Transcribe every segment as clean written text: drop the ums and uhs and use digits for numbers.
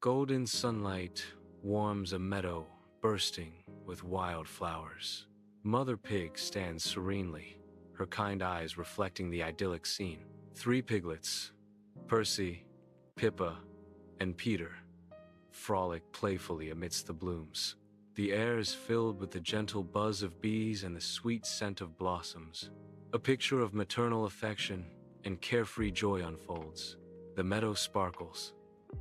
Golden sunlight warms a meadow bursting with wild flowers. Mother Pig stands serenely, her kind eyes reflecting the idyllic scene. Three piglets, Percy, Pippa, and Peter, frolic playfully amidst the blooms. The air is filled with the gentle buzz of bees and the sweet scent of blossoms. A picture of maternal affection and carefree joy unfolds. The meadow sparkles,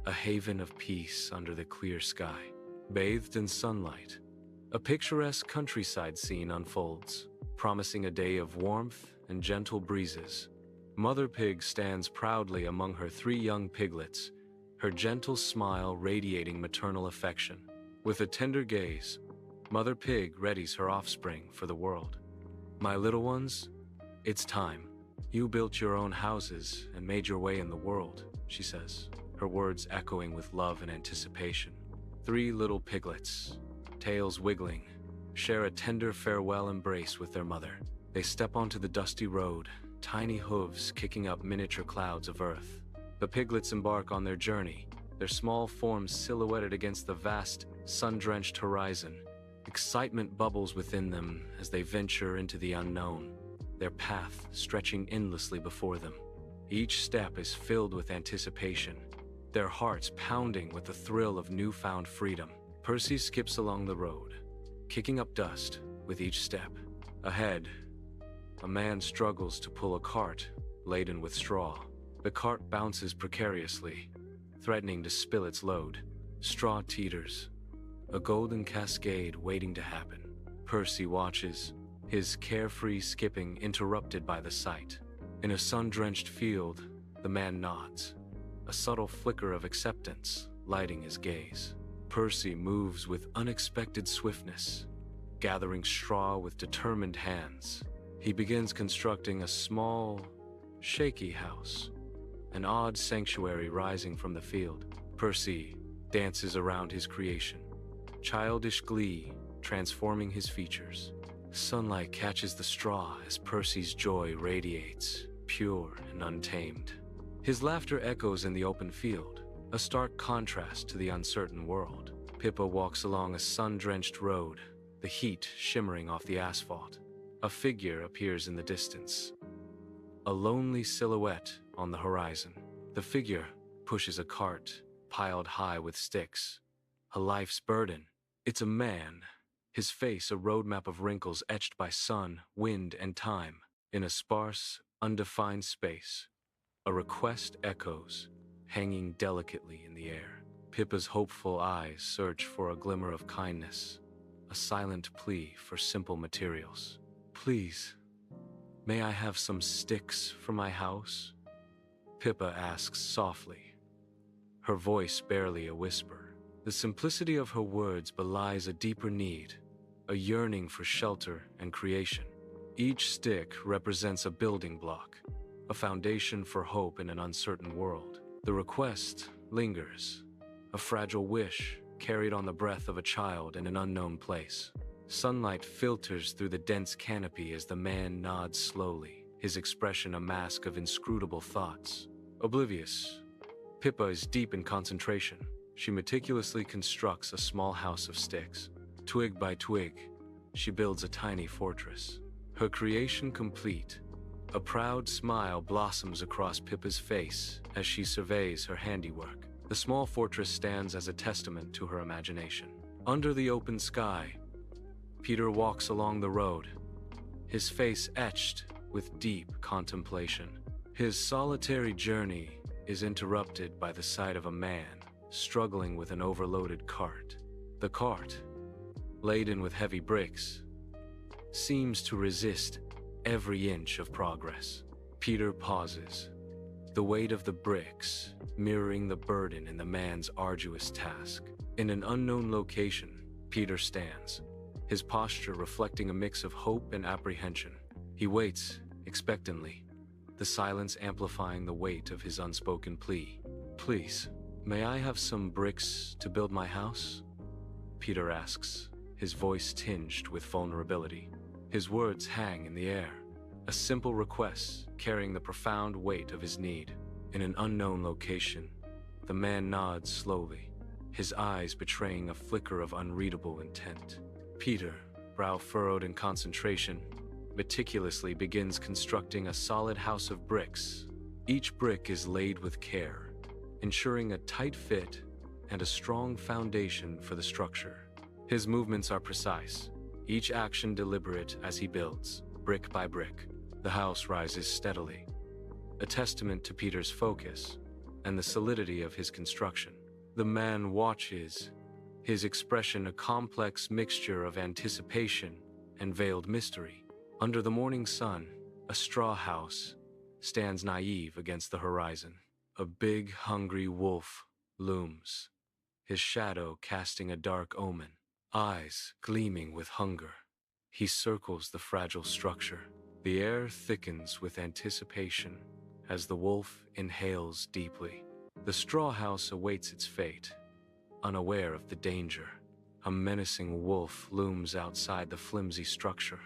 a haven of peace under the clear sky. Bathed in sunlight, a picturesque countryside scene unfolds, promising a day of warmth and gentle breezes. Mother Pig stands proudly among her three young piglets, her gentle smile radiating maternal affection. With a tender gaze, Mother Pig readies her offspring for the world. My little ones, it's time. You built your own houses and made your way in the world, she says, her words echoing with love and anticipation. Three little piglets, tails wiggling, share a tender farewell embrace with their mother. They step onto the dusty road, tiny hooves kicking up miniature clouds of earth. The piglets embark on their journey, their small forms silhouetted against the vast, sun-drenched horizon. Excitement bubbles within them as they venture into the unknown, their path stretching endlessly before them. Each step is filled with anticipation, their hearts pounding with the thrill of newfound freedom. Percy skips along the road, kicking up dust with each step. Ahead, a man struggles to pull a cart laden with straw. The cart bounces precariously, threatening to spill its load. Straw teeters, a golden cascade waiting to happen. Percy watches, his carefree skipping interrupted by the sight. In a sun-drenched field, the man nods, a subtle flicker of acceptance lighting his gaze. Percy moves with unexpected swiftness, gathering straw with determined hands. He begins constructing a small, shaky house, an odd sanctuary rising from the field. Percy dances around his creation, childish glee transforming his features. Sunlight catches the straw as Percy's joy radiates, pure and untamed. His laughter echoes in the open field, a stark contrast to the uncertain world. Pippa walks along a sun-drenched road, the heat shimmering off the asphalt. A figure appears in the distance, a lonely silhouette on the horizon. The figure pushes a cart piled high with sticks, a life's burden. It's a man, his face a roadmap of wrinkles etched by sun, wind, and time. In a sparse, undefined space, a request echoes, hanging delicately in the air. Pippa's hopeful eyes search for a glimmer of kindness, a silent plea for simple materials. Please, may I have some sticks for my house? Pippa asks softly, her voice barely a whisper. The simplicity of her words belies a deeper need, a yearning for shelter and creation. Each stick represents a building block, a foundation for hope in an uncertain world. The request lingers, a fragile wish carried on the breath of a child in an unknown place. Sunlight filters through the dense canopy as the man nods slowly, his expression a mask of inscrutable thoughts. Oblivious, Pippa is deep in concentration. She meticulously constructs a small house of sticks. Twig by twig, she builds a tiny fortress. Her creation complete, a proud smile blossoms across Pippa's face as she surveys her handiwork. The small fortress stands as a testament to her imagination. Under the open sky, Peter walks along the road, his face etched with deep contemplation. His solitary journey is interrupted by the sight of a man struggling with an overloaded cart. The cart, laden with heavy bricks, seems to resist every inch of progress. Peter pauses, the weight of the bricks mirroring the burden in the man's arduous task. In an unknown location, Peter stands, his posture reflecting a mix of hope and apprehension. He waits, expectantly, the silence amplifying the weight of his unspoken plea. Please, may I have some bricks to build my house? Peter asks, his voice tinged with vulnerability. His words hang in the air, a simple request carrying the profound weight of his need. In an unknown location, the man nods slowly, his eyes betraying a flicker of unreadable intent. Peter, brow furrowed in concentration, meticulously begins constructing a solid house of bricks. Each brick is laid with care, ensuring a tight fit and a strong foundation for the structure. His movements are precise, each action deliberate as he builds, brick by brick. The house rises steadily, a testament to Peter's focus and the solidity of his construction. The man watches, his expression a complex mixture of anticipation and veiled mystery. Under the morning sun, a straw house stands naive against the horizon. A big, hungry wolf looms, his shadow casting a dark omen, eyes gleaming with hunger. He circles the fragile structure. The air thickens with anticipation as the wolf inhales deeply. The straw house awaits its fate, unaware of the danger. A menacing wolf looms outside the flimsy structure,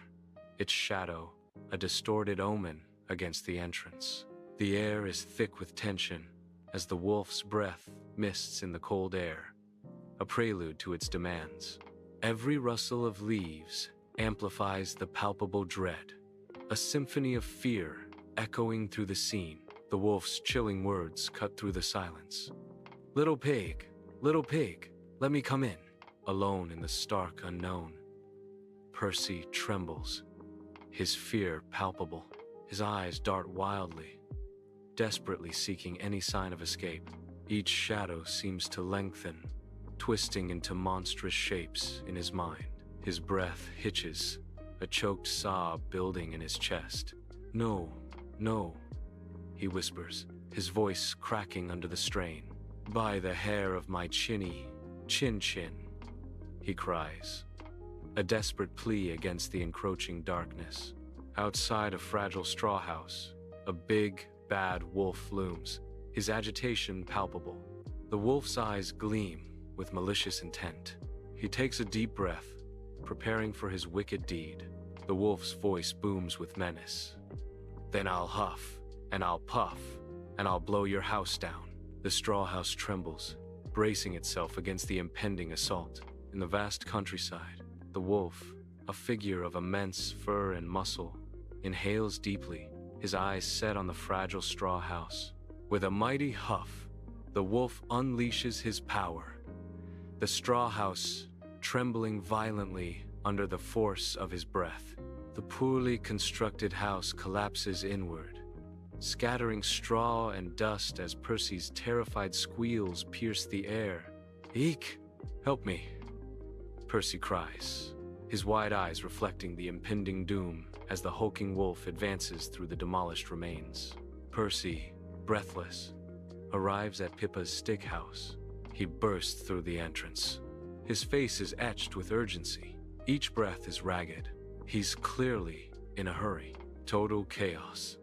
its shadow a distorted omen against the entrance. The air is thick with tension as the wolf's breath mists in the cold air, a prelude to its demands. Every rustle of leaves amplifies the palpable dread, a symphony of fear echoing through the scene. The wolf's chilling words cut through the silence. Little pig, let me come in." Alone in the stark unknown, Percy trembles, his fear palpable. His eyes dart wildly, desperately seeking any sign of escape. Each shadow seems to lengthen, twisting into monstrous shapes in his mind. His breath hitches, a choked sob building in his chest. "No, no," he whispers, his voice cracking under the strain. "By the hair of my chin," he cries, a desperate plea against the encroaching darkness. Outside a fragile straw house, a big, bad wolf looms, his agitation palpable. The wolf's eyes gleam with malicious intent. He takes a deep breath, preparing for his wicked deed. The wolf's voice booms with menace. "Then I'll huff, and I'll puff, and I'll blow your house down." The straw house trembles, bracing itself against the impending assault. In the vast countryside, the wolf, a figure of immense fur and muscle, inhales deeply, his eyes set on the fragile straw house. With a mighty huff, the wolf unleashes his power, the straw house trembling violently under the force of his breath. The poorly constructed house collapses inward, scattering straw and dust as Percy's terrified squeals pierce the air. "Eek! Help me!" Percy cries, his wide eyes reflecting the impending doom as the hulking wolf advances through the demolished remains. Percy, breathless, arrives at Pippa's stick house. He bursts through the entrance. His face is etched with urgency. Each breath is ragged. He's clearly in a hurry. Total chaos.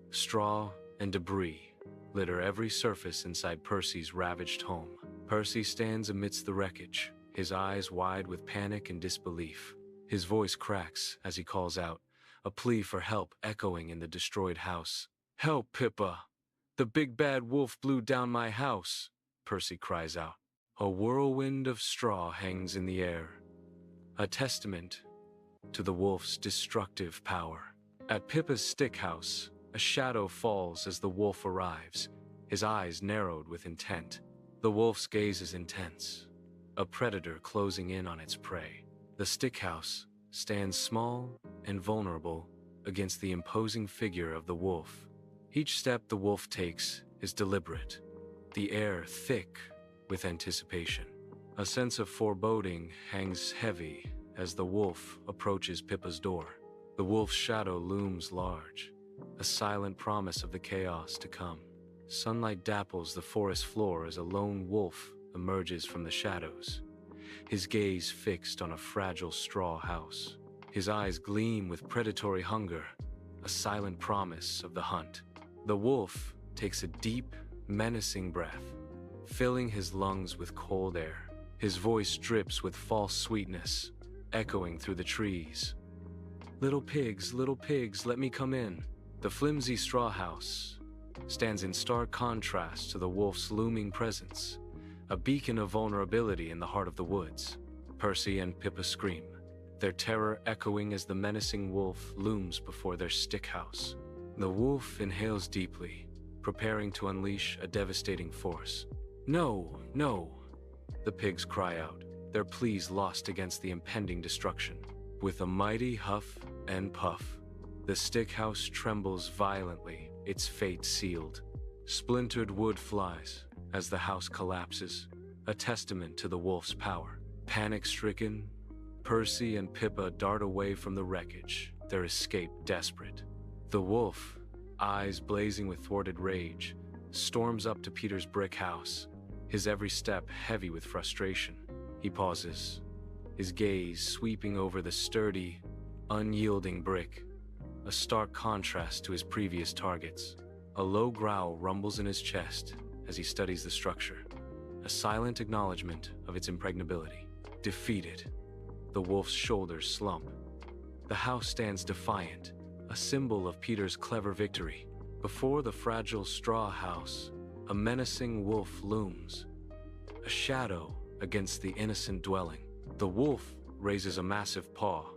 Straw and debris litter every surface inside Percy's ravaged home. Percy stands amidst the wreckage, his eyes wide with panic and disbelief. His voice cracks as he calls out, a plea for help echoing in the destroyed house. "Help, Pippa! The big bad wolf blew down my house," Percy cries out. A whirlwind of straw hangs in the air, a testament to the wolf's destructive power. At Pippa's stick house, a shadow falls as the wolf arrives, his eyes narrowed with intent. The wolf's gaze is intense, a predator closing in on its prey. The stick house stands small and vulnerable against the imposing figure of the wolf. Each step the wolf takes is deliberate, the air thick with anticipation. A sense of foreboding hangs heavy as the wolf approaches Pippa's door. The wolf's shadow looms large, a silent promise of the chaos to come. Sunlight dapples the forest floor as a lone wolf emerges from the shadows, his gaze fixed on a fragile straw house. His eyes gleam with predatory hunger, a silent promise of the hunt. The wolf takes a deep, menacing breath, filling his lungs with cold air. His voice drips with false sweetness, echoing through the trees. Little pigs, let me come in." The flimsy straw house stands in stark contrast to the wolf's looming presence, a beacon of vulnerability in the heart of the woods. Percy and Pippa scream, their terror echoing as the menacing wolf looms before their stick house. The wolf inhales deeply, preparing to unleash a devastating force. "No, no!" the pigs cry out, their pleas lost against the impending destruction. With a mighty huff and puff, the stick house trembles violently, its fate sealed. Splintered wood flies as the house collapses, a testament to the wolf's power. Panic-stricken, Percy and Pippa dart away from the wreckage, their escape desperate. The wolf, eyes blazing with thwarted rage, storms up to Peter's brick house, his every step heavy with frustration. He pauses, his gaze sweeping over the sturdy, unyielding brick, a stark contrast to his previous targets. A low growl rumbles in his chest as he studies the structure, a silent acknowledgement of its impregnability. Defeated, the wolf's shoulders slump. The house stands defiant, a symbol of Peter's clever victory. Before the fragile straw house, a menacing wolf looms, a shadow against the innocent dwelling. The wolf raises a massive paw,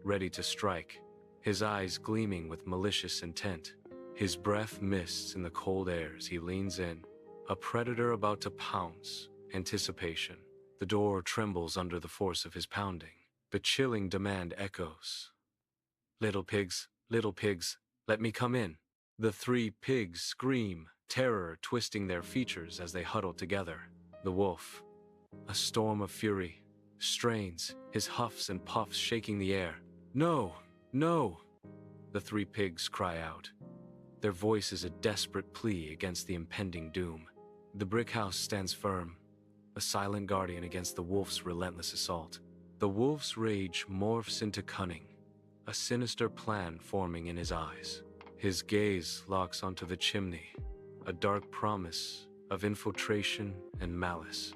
ready to strike, his eyes gleaming with malicious intent. His breath mists in the cold air as he leans in, a predator about to pounce. Anticipation. The door trembles under the force of his pounding. The chilling demand echoes. Little pigs, let me come in." The three pigs scream, terror twisting their features as they huddle together. The wolf, a storm of fury, strains, his huffs and puffs shaking the air. "No, no!" the three pigs cry out. Their voice is a desperate plea against the impending doom. The brick house stands firm, a silent guardian against the wolf's relentless assault. The wolf's rage morphs into cunning, a sinister plan forming in his eyes. His gaze locks onto the chimney, a dark promise of infiltration and malice.